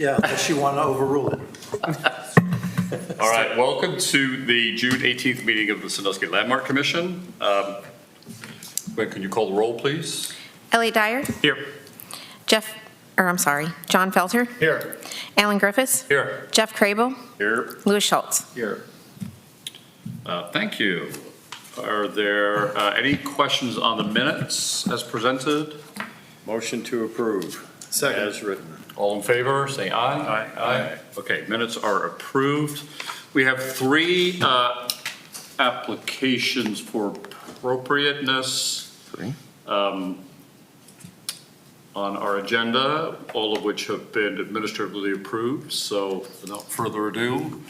Yeah, unless you want to overrule it. All right, welcome to the June 18th meeting of the Sandusky Landmark Commission. Gwen, can you call the roll, please? Elliot Dyer, Here. John Felter, Here. Alan Griffiths, Here. Jeff Crable, Here. Louis Schultz. Here. Thank you. Are there any questions on the minutes as presented? Motion to approve. Second. As written. All in favor, say aye. Aye. Okay, minutes are approved. We have three applications for appropriateness on our agenda, all of which have been administratively approved. So without further ado,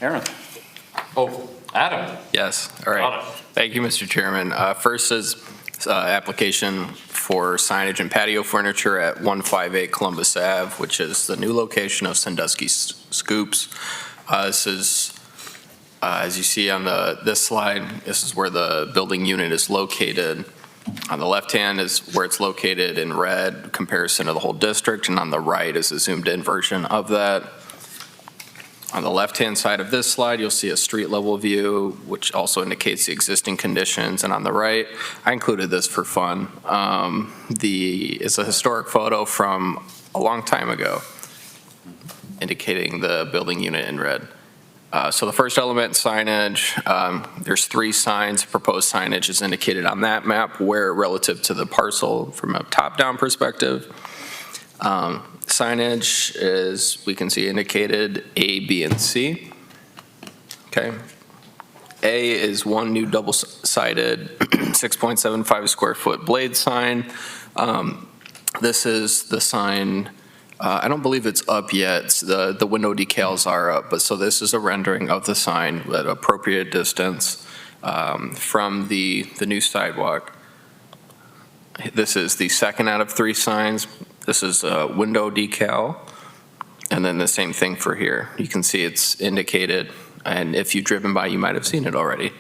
Aaron. Oh, Adam. Yes, all right. Got it. Thank you, Mr. Chairman. First is application for signage and patio furniture at 158 Columbus Ave, which is the new location of Sandusky Scoops. This is, as you see on this slide, this is where the building unit is located. On the left hand is where it's located in red, comparison to the whole district, and on the right is a zoomed-in version of that. On the left-hand side of this slide, you'll see a street-level view, which also indicates the existing conditions. And on the right, I included this for fun. It's a historic photo from a long time ago, indicating the building unit in red. So the first element, signage, there's three signs. Proposed signage is indicated on that map, where relative to the parcel from a top-down perspective. Signage is, we can see indicated A, B, and C. Okay. A is one new double-sided 6.75 square foot blade sign. This is the sign, I don't believe it's up yet. The window decals are up, but so this is a rendering of the sign at appropriate distance from the new sidewalk. This is the second out of three signs. This is a window decal, and then the same thing for here. You can see it's indicated, and if you've driven by, you might have seen it already.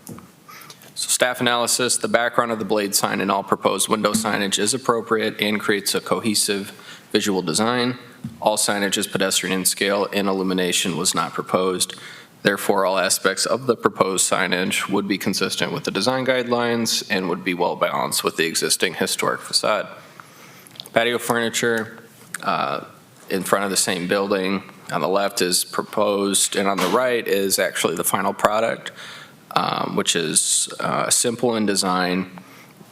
So staff analysis, the background of the blade sign and all proposed window signage is appropriate and creates a cohesive visual design. All signage is pedestrian in scale and illumination was not proposed. Therefore, all aspects of the proposed signage would be consistent with the design guidelines and would be well balanced with the existing historic facade. Patio furniture in front of the same building on the left is proposed, and on the right is actually the final product, which is simple in design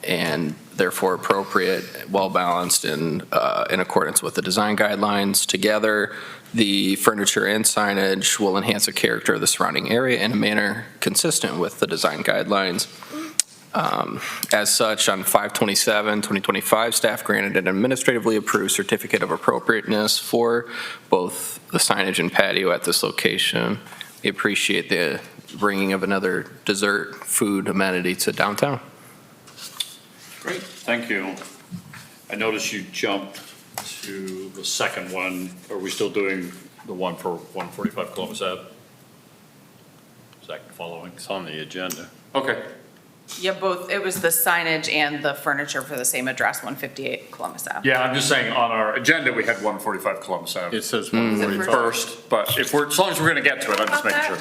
and therefore appropriate, well balanced, and in accordance with the design guidelines. Together, the furniture and signage will enhance the character of the surrounding area in a manner consistent with the design guidelines. As such, on 5/27/2025, staff granted an administratively approved certificate of appropriateness for both the signage and patio at this location. We appreciate the bringing of another dessert food amenity to downtown. Great, thank you. I noticed you jumped to the second one. Are we still doing the one for 145 Columbus Ave? Second following. It's on the agenda. Okay. Yeah, both, it was the signage and the furniture for the same address, 158 Columbus Ave. Yeah, I'm just saying on our agenda, we had 145 Columbus Ave It says 145. first, but if we're, as long as we're going to get to it, I'm just making sure.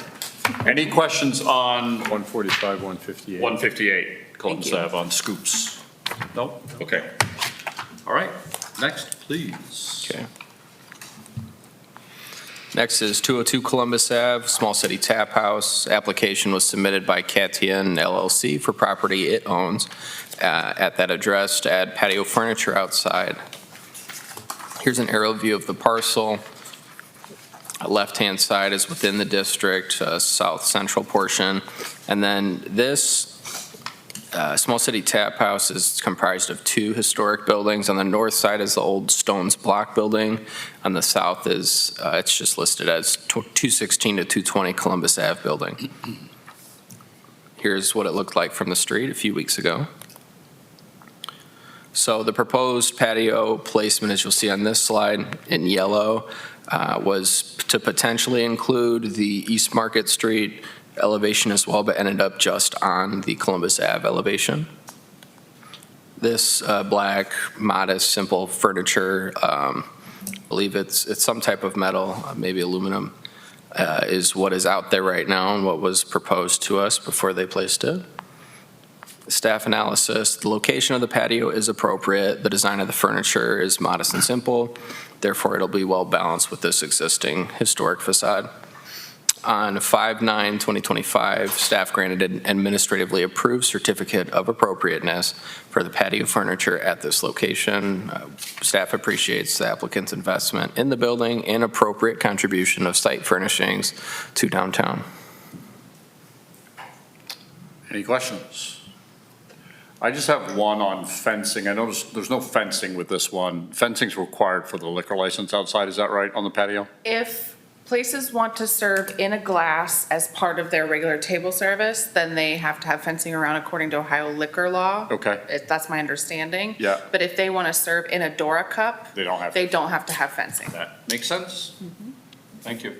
Any questions on 145, 158. 158 Columbus Thank you. Ave on Scoops? No? Okay. All right, next, please. Okay. Next is 202 Columbus Ave, Small City Tap House. Application was submitted by Catien LLC for property it owns at that address to add patio furniture outside. Here's an aerial view of the parcel. Left-hand side is within the district, south central portion. And then this Small City Tap House is comprised of two historic buildings. On the north side is the old Stones Block building. On the south is, it's just listed as 216 to 220 Columbus Ave building. Here's what it looked like from the street a few weeks ago. So the proposed patio placement, as you'll see on this slide in yellow, was to potentially include the East Market Street elevation as well, but ended up just on the Columbus Ave elevation. This black, modest, simple furniture believe it's some type of metal, maybe aluminum, is what is out there right now and what was proposed to us before they placed it. Staff analysis, the location of the patio is appropriate. The design of the furniture is modest and simple. Therefore, it'll be well balanced with this existing historic facade. On 5/9/2025, staff granted an administratively approved certificate of appropriateness for the patio furniture at this location. Staff appreciates the applicant's investment in the building and appropriate contribution of site furnishings to downtown. Any questions? I just have one on fencing. I noticed there's no fencing with this one. Fencing's required for the liquor license outside, is that right, on the patio? If places want to serve in a glass as part of their regular table service, then they have to have fencing around according to Ohio liquor law. Okay. That's my understanding. Yeah. But if they want to serve in a Dora cup, They don't have. they don't have to have fencing. That makes sense? Thank you.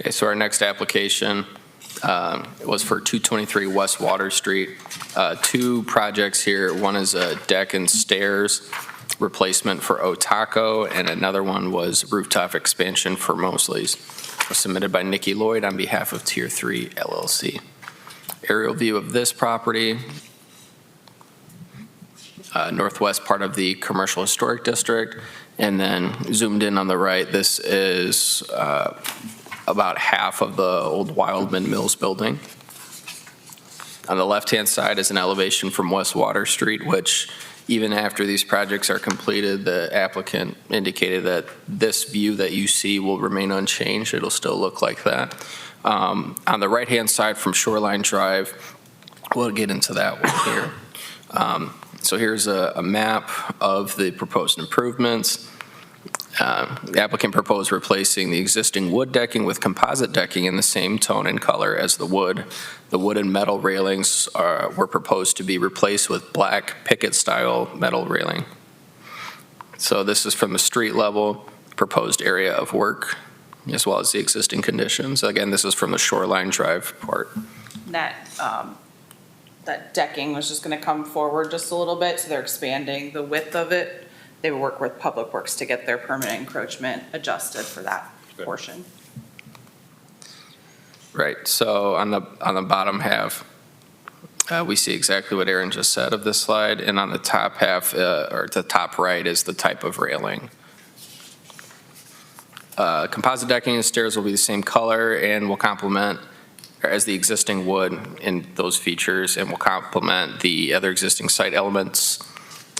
Okay, so our next application was for 223 West Water Street. Two projects here. One is a deck and stairs replacement for Otaco, and another one was rooftop expansion for Mosley's. Submitted by Nikki Lloyd on behalf of Tier 3 LLC. Aerial view of this property. Northwest part of the Commercial Historic District, and then zoomed in on the right, this is about half of the old Wildman Mills building. On the left-hand side is an elevation from West Water Street, which even after these projects are completed, the applicant indicated that this view that you see will remain unchanged. It'll still look like that. On the right-hand side from Shoreline Drive, we'll get into that one here. So here's a map of the proposed improvements. The applicant proposed replacing the existing wood decking with composite decking in the same tone and color as the wood. The wood and metal railings were proposed to be replaced with black picket-style metal railing. So this is from the street level, proposed area of work, as well as the existing conditions. Again, this is from the Shoreline Drive part. That decking was just going to come forward just a little bit, so they're expanding the width of it. They would work with Public Works to get their permanent encroachment adjusted for that portion. Right, so on the bottom half, we see exactly what Aaron just said of this slide, and on the top half, or the top right, is the type of railing. Composite decking and stairs will be the same color and will complement as the existing wood in those features, and will complement the other existing site elements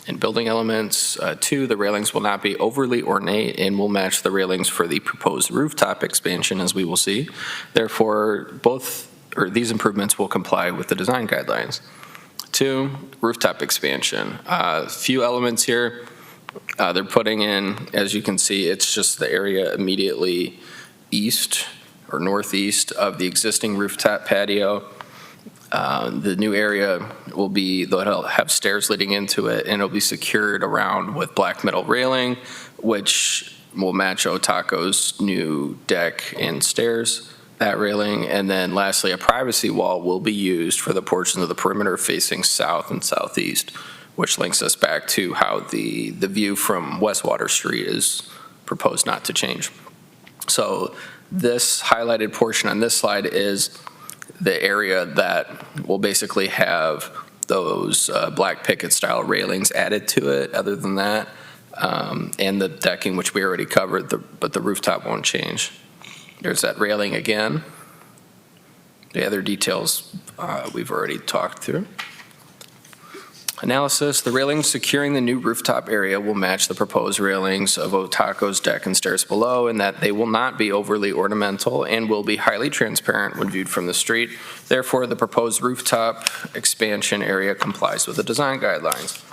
and building elements. Two, the railings will not be overly ornate and will match the railings for the proposed rooftop expansion, as we will see. Therefore, these improvements will comply with the design guidelines. Two, rooftop expansion. Few elements here. They're putting in, as you can see, it's just the area immediately east or northeast of the existing rooftop patio. The new area will be, they'll have stairs leading into it, and it'll be secured around with black metal railing, which will match Otaco's new deck and stairs, that railing. And then lastly, a privacy wall will be used for the portions of the perimeter facing south and southeast, which links us back to how the view from West Water Street is proposed not to change. So this highlighted portion on this slide is the area that will basically have those black picket style railings added to it. Other than that, and the decking, which we already covered, but the rooftop won't change. There's that railing again. The other details we've already talked through. Analysis, the railings securing the new rooftop area will match the proposed railings of Otaco's deck and stairs below, in that they will not be overly ornamental and will be highly transparent when viewed from the street. Therefore, the proposed rooftop expansion area complies with the design guidelines.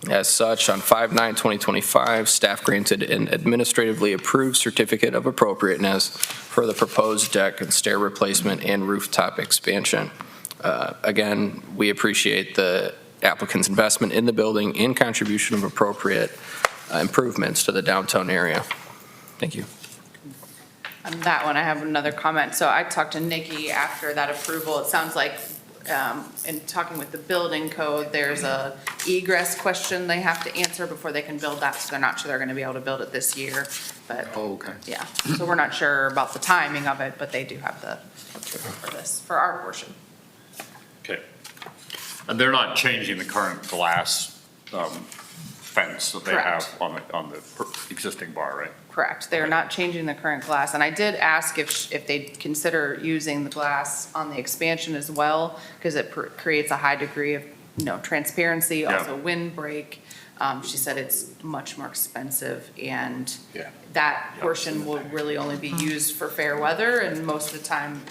As such, on 5/9/2025, staff granted an administratively approved certificate of appropriateness for the proposed deck and stair replacement and rooftop expansion. Again, we appreciate the applicant's investment in the building and contribution of appropriate improvements to the downtown area. Thank you. On that one, I have another comment. So I talked to Nikki after that approval. It sounds like in talking with the building code, there's a egress question they have to answer before they can build that, so they're not sure they're gonna be able to build it this year, but. Oh, okay. Yeah, so we're not sure about the timing of it, but they do have the, for this, for our portion. Okay. And they're not changing the current glass fence that they have Correct. on the existing bar, right? Correct, they're not changing the current glass, and I did ask if they'd consider using the glass on the expansion as well, because it creates a high degree of, transparency, Yeah. also windbreak. She said it's much more expensive, and Yeah. that portion will really only be used for fair weather, and most of the time,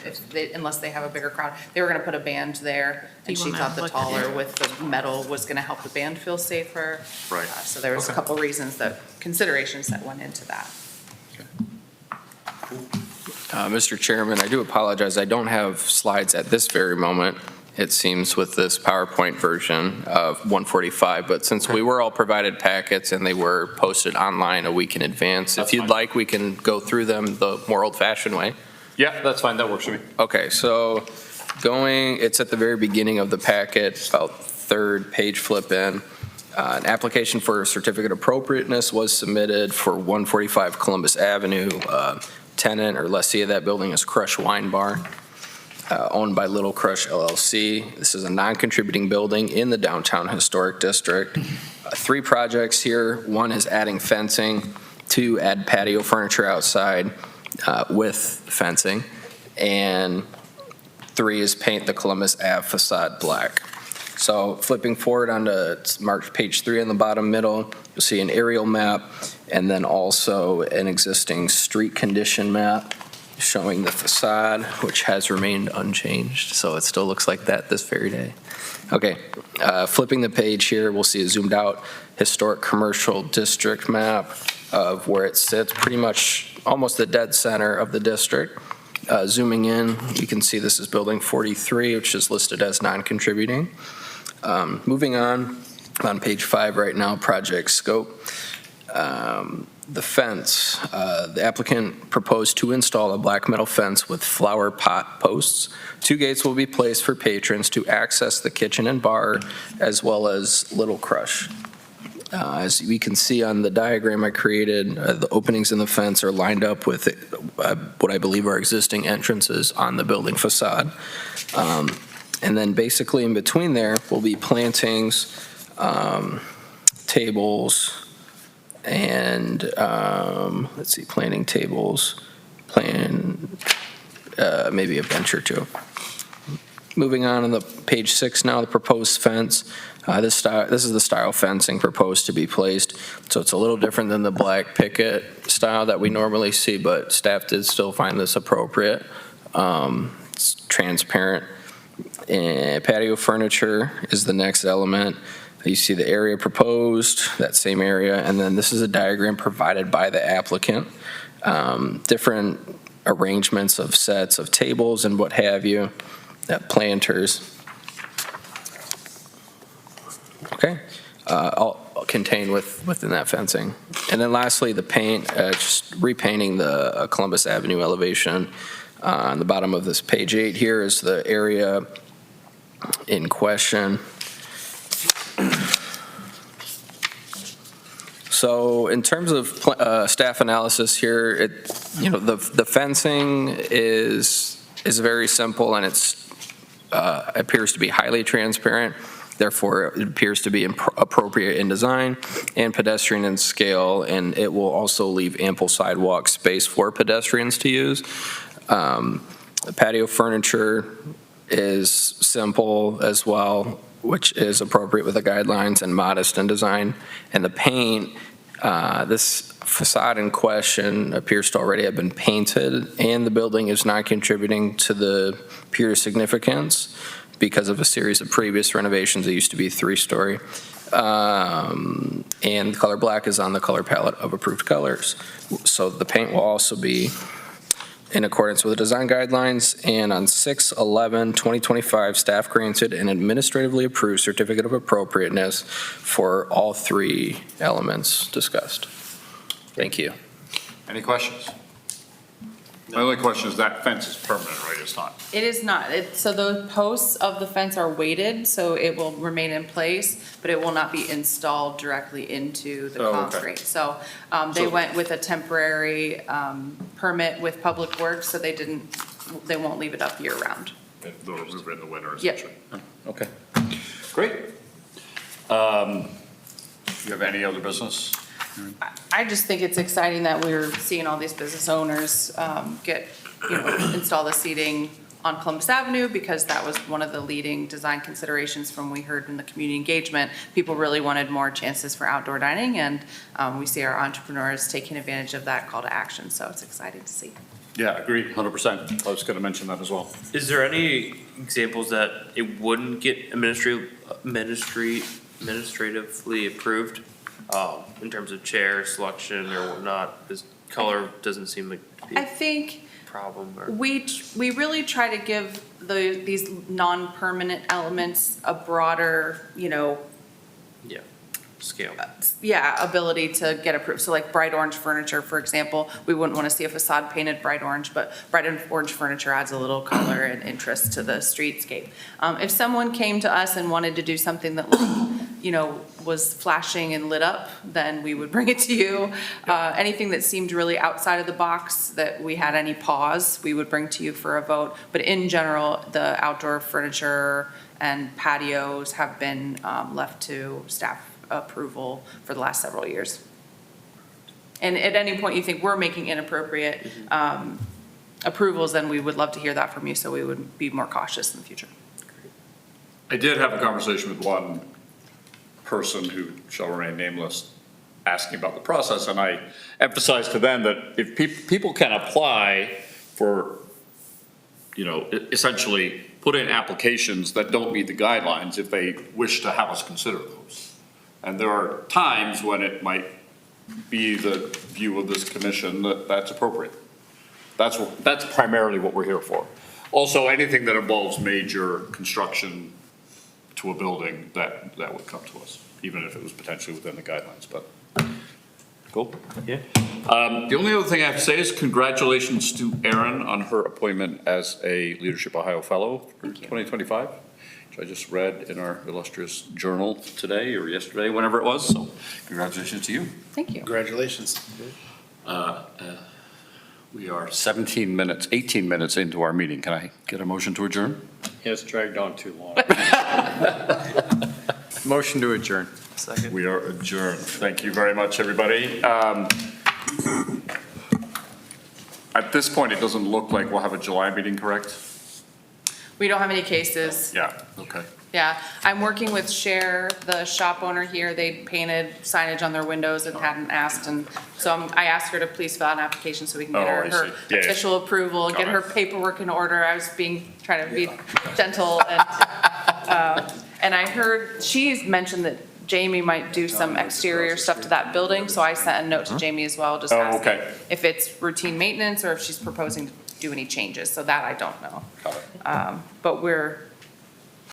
unless they have a bigger crowd, they were gonna put a band there, and Do she you wanna thought the look at taller it? with the metal was gonna help the band feel safer. Right. So there was a couple reasons considerations that went into that. Mr. Chairman, I do apologize. I don't have slides at this very moment, it seems, with this PowerPoint version of 145, but since we were all provided packets and they were posted online a week in advance, That's if you'd fine. like, we can go through them the more old-fashioned way. Yeah, that's fine, that works for me. Okay, so it's at the very beginning of the packet, about third page flip in. An application for a certificate of appropriateness was submitted for 145 Columbus Avenue. Tenant or lessee of that building is Crush Wine Bar, owned by Little Crush LLC. This is a non-contributing building in the downtown historic district. 3 projects here. 1 is adding fencing, 2 add patio furniture outside with fencing, and 3 is paint the Columbus Ave facade black. So flipping forward onto marked page 3 in the bottom middle, you'll see an aerial map and then also an existing street condition map showing the facade, which has remained unchanged. So it still looks like that this very day. Okay, flipping the page here, we'll see a zoomed out historic commercial district map of where it sits, pretty much almost the dead center of the district. Zooming in, you can see this is building 43, which is listed as non-contributing. Moving on page 5 right now, project scope. The fence, the applicant proposed to install a black metal fence with flower pot posts. 2 gates will be placed for patrons to access the kitchen and bar, as well as Little Crush. As we can see on the diagram I created, the openings in the fence are lined up with what I believe are existing entrances on the building facade. And then basically in between there will be plantings, tables, and let's see, planting tables, maybe a bench or 2. Moving on the page 6 now, the proposed fence. This is the style fencing proposed to be placed. So it's a little different than the black picket style that we normally see, but staff did still find this appropriate. It's transparent. And patio furniture is the next element. You see the area proposed, that same area, and then this is a diagram provided by the applicant. Different arrangements of sets of tables and what have you, planters. Okay, all contained within that fencing. And then lastly, the paint, just repainting the Columbus Avenue elevation. On the bottom of this page 8 here is the area in question. So in terms of staff analysis here, the fencing is very simple and it's appears to be highly transparent. Therefore, it appears to be appropriate in design and pedestrian in scale, and it will also leave ample sidewalk space for pedestrians to use. The patio furniture is simple as well, which is appropriate with the guidelines and modest in design. And the paint, this facade in question appears to already have been painted, and the building is not contributing to the pier significance because of a series of previous renovations. It used to be 3-story. And the color black is on the color palette of approved colors. So the paint will also be in accordance with the design guidelines, and on 6/11/2025, staff granted an administratively approved certificate of appropriateness for all 3 elements discussed. Thank you. Any questions? My only question is that fence is permanent, right? It's not. It is not. So the posts of the fence are weighted, so it will remain in place, but it will not be installed directly into the Oh, okay. concrete. So they So- went with a temporary permit with Public Works, so they won't leave it up year round. They'll remove it in the winter, Yep. essentially. Okay, great. You have any other business? I just think it's exciting that we're seeing all these business owners install the seating on Columbus Avenue, because that was one of the leading design considerations from we heard in the community engagement. People really wanted more chances for outdoor dining, and we see our entrepreneurs taking advantage of that call to action, so it's exciting to see. Yeah, agreed, 100%. I was gonna mention that as well. Is there any examples that it wouldn't get administratively approved, in terms of chair selection or whatnot? This color doesn't seem like to be I a think problem or. we really try to give these non-permanent elements a broader, Yeah, scale. ability to get approved. So like bright orange furniture, for example, we wouldn't want to see a facade painted bright orange, but bright orange furniture adds a little color and interest to the streetscape. If someone came to us and wanted to do something that was flashing and lit up, then we would bring it to you. Anything that seemed really outside of the box, that we had any pause, we would bring to you for a vote. But in general, the outdoor furniture and patios have been left to staff approval for the last several years. And at any point you think we're making inappropriate approvals, then we would love to hear that from you, so we would be more cautious in the future. I did have a conversation with one person who shall remain nameless, asking about the process, and I emphasized to them that if people can apply for, essentially put in applications that don't meet the guidelines if they wish to have us consider those. And there are times when it might be the view of this commission that that's appropriate. That's primarily what we're here for. Also, anything that involves major construction to a building, that would come to us, even if it was potentially within the guidelines, but, cool. Yeah. The only other thing I have to say is congratulations to Erin on her appointment as a Leadership Ohio Fellow for 2025, which I just read in our illustrious journal today or yesterday, whenever it was, so congratulations to you. Thank you. Congratulations. We are 18 minutes into our meeting. Can I get a motion to adjourn? It's dragged on too long. Motion to adjourn. Second. We are adjourned. Thank you very much, everybody. At this point, it doesn't look like we'll have a July meeting, correct? We don't have any cases. Yeah, okay. Yeah, I'm working with Cher, the shop owner here. They painted signage on their windows and hadn't asked, and so I asked her to please fill out an application so we can get Oh, I her see. Yeah. official approval, Got get it. her paperwork in order. I was trying to be gentle, and I heard, she's mentioned that Jamie might do some exterior stuff to that building, so I sent a note to Jamie as well, just Oh, asking okay. if it's routine maintenance or if she's proposing to do any changes, so that I don't know. Got it. But we're